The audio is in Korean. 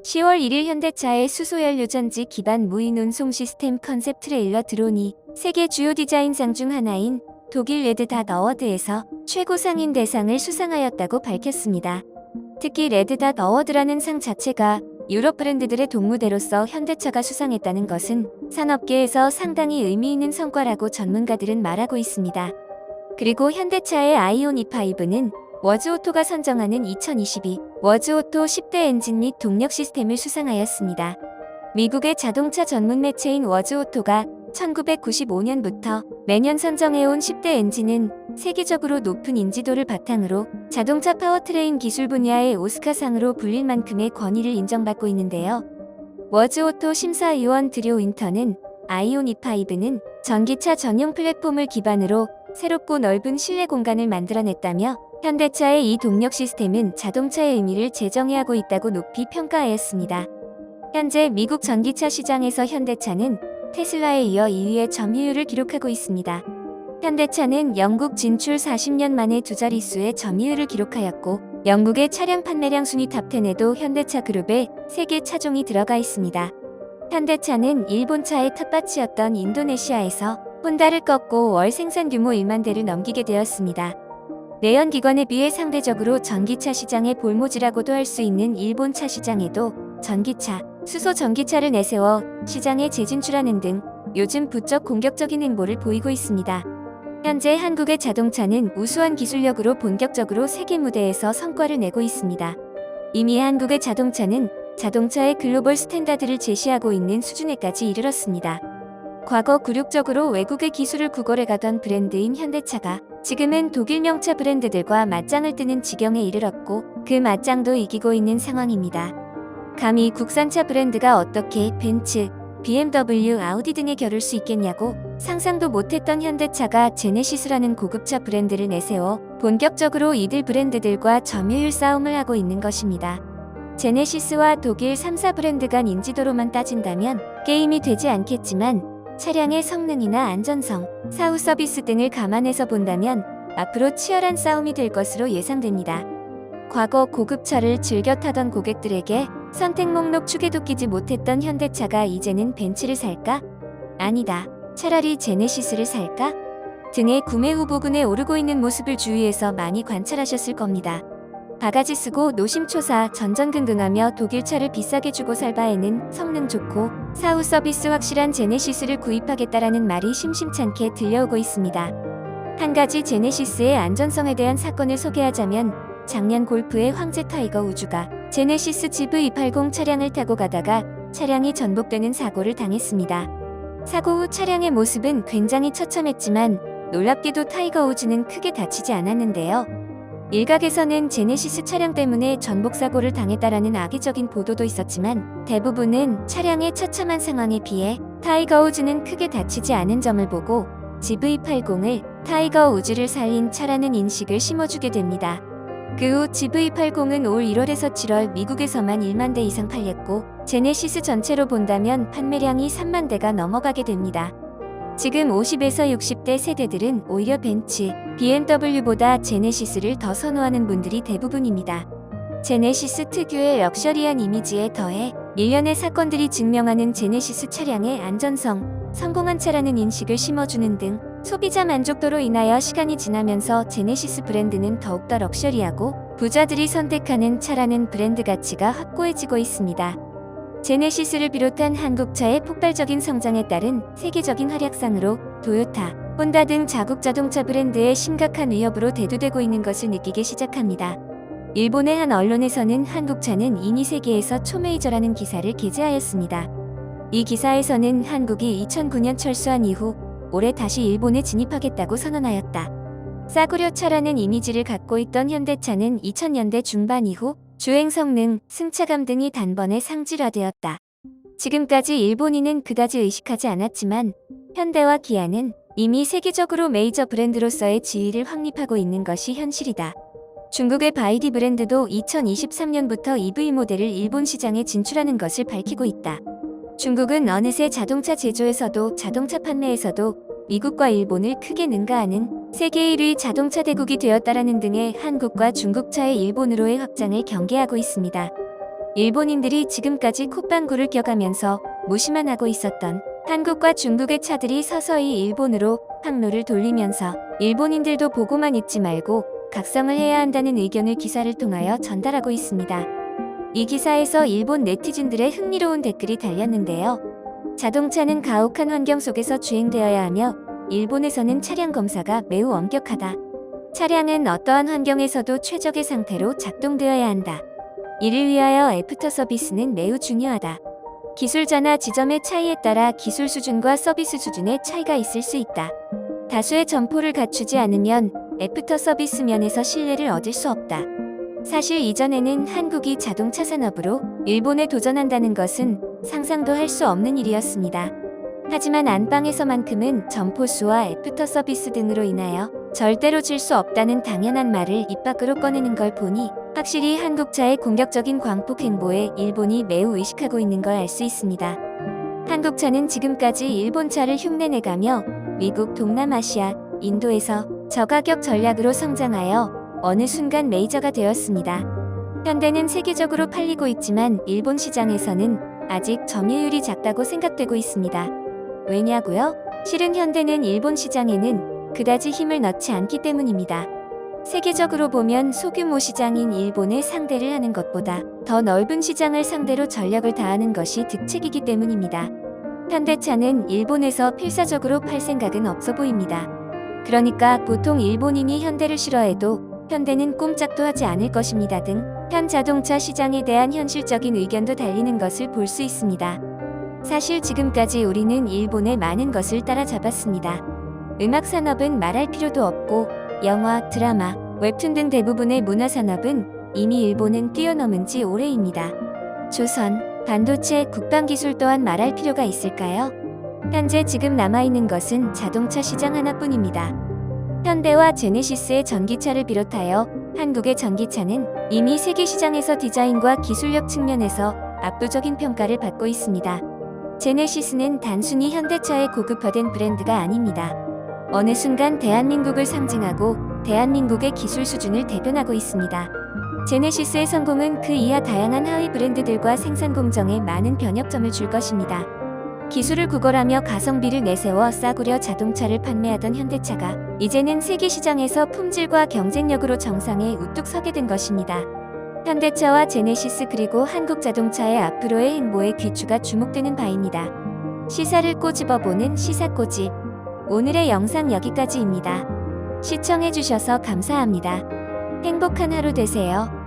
10월 1일 현대차의 수소연료전지 기반 무인 운송 시스템 컨셉 트레일러 드론이 세계 주요 디자인상 중 하나인 독일 레드닷 어워드에서 최고상인 대상을 수상하였다고 밝혔습니다. 특히 레드닷 어워드라는 상 자체가 유럽 브랜드들의 동무대로서 현대차가 수상했다는 것은 산업계에서 상당히 의미 있는 성과라고 전문가들은 말하고 있습니다. 그리고 현대차의 아이온 E5는 워즈오토가 선정하는 2022 워즈오토 10대 엔진 및 동력 시스템을 수상하였습니다. 미국의 자동차 전문 매체인 워즈오토가 1995년부터 매년 선정해온 10대 엔진은 세계적으로 높은 인지도를 바탕으로 자동차 파워트레인 기술 분야의 오스카상으로 불릴 만큼의 권위를 인정받고 있는데요. 워즈오토 심사위원 드류 윈터는 아이온 E5는 전기차 전용 플랫폼을 기반으로 새롭고 넓은 실내 공간을 만들어냈다며 현대차의 이 동력 시스템은 자동차의 의미를 재정의하고 있다고 높이 평가하였습니다. 현재 미국 전기차 시장에서 현대차는 테슬라에 이어 2위의 점유율을 기록하고 있습니다. 현대차는 영국 진출 40년 만에 두 자릿수의 점유율을 기록하였고 영국의 차량 판매량 순위 탑10에도 현대차 그룹의 세계 차종이 들어가 있습니다. 현대차는 일본차의 텃밭이었던 인도네시아에서 혼다를 꺾고 월 생산 규모 1만 대를 넘기게 되었습니다. 내연기관에 비해 상대적으로 전기차 시장의 볼모지라고도 할 수 있는 일본 차 시장에도 전기차, 수소 전기차를 내세워 시장에 재진출하는 등 요즘 부쩍 공격적인 행보를 보이고 있습니다. 현재 한국의 자동차는 우수한 기술력으로 본격적으로 세계 무대에서 성과를 내고 있습니다. 이미 한국의 자동차는 자동차의 글로벌 스탠다드를 제시하고 있는 수준에까지 이르렀습니다. 과거 굴욕적으로 외국의 기술을 구걸해 가던 브랜드인 현대차가 지금은 독일 명차 브랜드들과 맞짱을 뜨는 지경에 이르렀고 그 맞짱도 이기고 있는 상황입니다. 감히 국산차 브랜드가 어떻게 벤츠, BMW, 아우디 등에 겨룰 수 있겠냐고 상상도 못했던 현대차가 제네시스라는 고급차 브랜드를 내세워 본격적으로 이들 브랜드들과 점유율 싸움을 하고 있는 것입니다. 제네시스와 독일 3사 브랜드 간 인지도로만 따진다면 게임이 되지 않겠지만 차량의 성능이나 안전성, 사후 서비스 등을 감안해서 본다면 앞으로 치열한 싸움이 될 것으로 예상됩니다. 과거 고급차를 즐겨 타던 고객들에게 선택 목록 축에도 끼지 못했던 현대차가 이제는 벤츠를 살까? 아니다. 차라리 제네시스를 살까? 등의 구매 후보군에 오르고 있는 모습을 주위에서 많이 관찰하셨을 겁니다. 바가지 쓰고 노심초사 전전긍긍하며 독일차를 비싸게 주고 살 바에는 성능 좋고 사후 서비스 확실한 제네시스를 구입하겠다라는 말이 심심찮게 들려오고 있습니다. 한 가지 제네시스의 안전성에 대한 사건을 소개하자면 작년 골프의 황제 타이거 우즈가 제네시스 GV80 차량을 타고 가다가 차량이 전복되는 사고를 당했습니다. 사고 후 차량의 모습은 굉장히 처참했지만 놀랍게도 타이거 우즈는 크게 다치지 않았는데요. 일각에서는 제네시스 차량 때문에 전복사고를 당했다라는 악의적인 보도도 있었지만 대부분은 차량의 처참한 상황에 비해 타이거 우즈는 크게 다치지 않은 점을 보고 GV80을 타이거 우즈를 살린 차라는 인식을 심어주게 됩니다. 그 후 GV80은 올 1월에서 7월 미국에서만 1만 대 이상 팔렸고 제네시스 전체로 본다면 판매량이 3만 대가 넘어가게 됩니다. 지금 50에서 60대 세대들은 오히려 벤츠, BMW보다 제네시스를 더 선호하는 분들이 대부분입니다. 제네시스 특유의 럭셔리한 이미지에 더해 일련의 사건들이 증명하는 제네시스 차량의 안전성, 성공한 차라는 인식을 심어주는 등 소비자 만족도로 인하여 시간이 지나면서 제네시스 브랜드는 더욱더 럭셔리하고 부자들이 선택하는 차라는 브랜드 가치가 확고해지고 있습니다. 제네시스를 비롯한 한국차의 폭발적인 성장에 따른 세계적인 활약상으로 토요타, 혼다 등 자국 자동차 브랜드의 심각한 위협으로 대두되고 있는 것을 느끼기 시작합니다. 일본의 한 언론에서는 한국차는 이미 세계에서 초메이저라는 기사를 게재하였습니다. 이 기사에서는 한국이 2009년 철수한 이후 올해 다시 일본에 진입하겠다고 선언하였다. 싸구려 차라는 이미지를 갖고 있던 현대차는 2000년대 중반 이후 주행 성능, 승차감 등이 단번에 상질화되었다. 지금까지 일본인은 그다지 의식하지 않았지만 현대와 기아는 이미 세계적으로 메이저 브랜드로서의 지위를 확립하고 있는 것이 현실이다. 중국의 바이디 브랜드도 2023년부터 EV 모델을 일본 시장에 진출하는 것을 밝히고 있다. 중국은 어느새 자동차 제조에서도 자동차 판매에서도 미국과 일본을 크게 능가하는 세계 1위 자동차 대국이 되었다라는 등의 한국과 중국차의 일본으로의 확장을 경계하고 있습니다. 일본인들이 지금까지 콧방구를 껴가면서 무시만 하고 있었던 한국과 중국의 차들이 서서히 일본으로 항로를 돌리면서 일본인들도 보고만 있지 말고 각성을 해야 한다는 의견을 기사를 통하여 전달하고 있습니다. 이 기사에서 일본 네티즌들의 흥미로운 댓글이 달렸는데요. 자동차는 가혹한 환경 속에서 주행되어야 하며 일본에서는 차량 검사가 매우 엄격하다. 차량은 어떠한 환경에서도 최적의 상태로 작동되어야 한다. 이를 위하여 애프터 서비스는 매우 중요하다. 기술자나 지점의 차이에 따라 기술 수준과 서비스 수준의 차이가 있을 수 있다. 다수의 점포를 갖추지 않으면 애프터 서비스 면에서 신뢰를 얻을 수 없다. 사실 이전에는 한국이 자동차 산업으로 일본에 도전한다는 것은 상상도 할 수 없는 일이었습니다. 하지만 안방에서만큼은 점포 수와 애프터 서비스 등으로 인하여 절대로 질 수 없다는 당연한 말을 입 밖으로 꺼내는 걸 보니 확실히 한국차의 공격적인 광폭 행보에 일본이 매우 의식하고 있는 걸 알 수 있습니다. 한국차는 지금까지 일본차를 흉내내가며 미국, 동남아시아, 인도에서 저가격 전략으로 성장하여 어느 순간 메이저가 되었습니다. 현대는 세계적으로 팔리고 있지만 일본 시장에서는 아직 점유율이 작다고 생각되고 있습니다. 왜냐고요? 실은 현대는 일본 시장에는 그다지 힘을 넣지 않기 때문입니다. 세계적으로 보면 소규모 시장인 일본에 상대를 하는 것보다 더 넓은 시장을 상대로 전력을 다하는 것이 득책이기 때문입니다. 현대차는 일본에서 필사적으로 팔 생각은 없어 보입니다. 그러니까 보통 일본인이 현대를 싫어해도 현대는 꼼짝도 하지 않을 것입니다 등 현 자동차 시장에 대한 현실적인 의견도 달리는 것을 볼 수 있습니다. 사실 지금까지 우리는 일본의 많은 것을 따라잡았습니다. 음악 산업은 말할 필요도 없고 영화, 드라마, 웹툰 등 대부분의 문화산업은 이미 일본은 뛰어넘은 지 오래입니다. 조선, 반도체, 국방기술 또한 말할 필요가 있을까요? 현재 지금 남아있는 것은 자동차 시장 하나뿐입니다. 현대와 제네시스의 전기차를 비롯하여 한국의 전기차는 이미 세계 시장에서 디자인과 기술력 측면에서 압도적인 평가를 받고 있습니다. 제네시스는 단순히 현대차의 고급화된 브랜드가 아닙니다. 어느 순간 대한민국을 상징하고 대한민국의 기술 수준을 대변하고 있습니다. 제네시스의 성공은 그 이하 다양한 하위 브랜드들과 생산 공정에 많은 변혁점을 줄 것입니다. 기술을 구걸하며 가성비를 내세워 싸구려 자동차를 판매하던 현대차가 이제는 세계 시장에서 품질과 경쟁력으로 정상에 우뚝 서게 된 것입니다. 현대차와 제네시스 그리고 한국 자동차의 앞으로의 행보에 귀추가 주목되는 바입니다. 시사를 꼬집어보는 시사꼬집. 오늘의 영상 여기까지입니다. 시청해주셔서 감사합니다. 행복한 하루 되세요.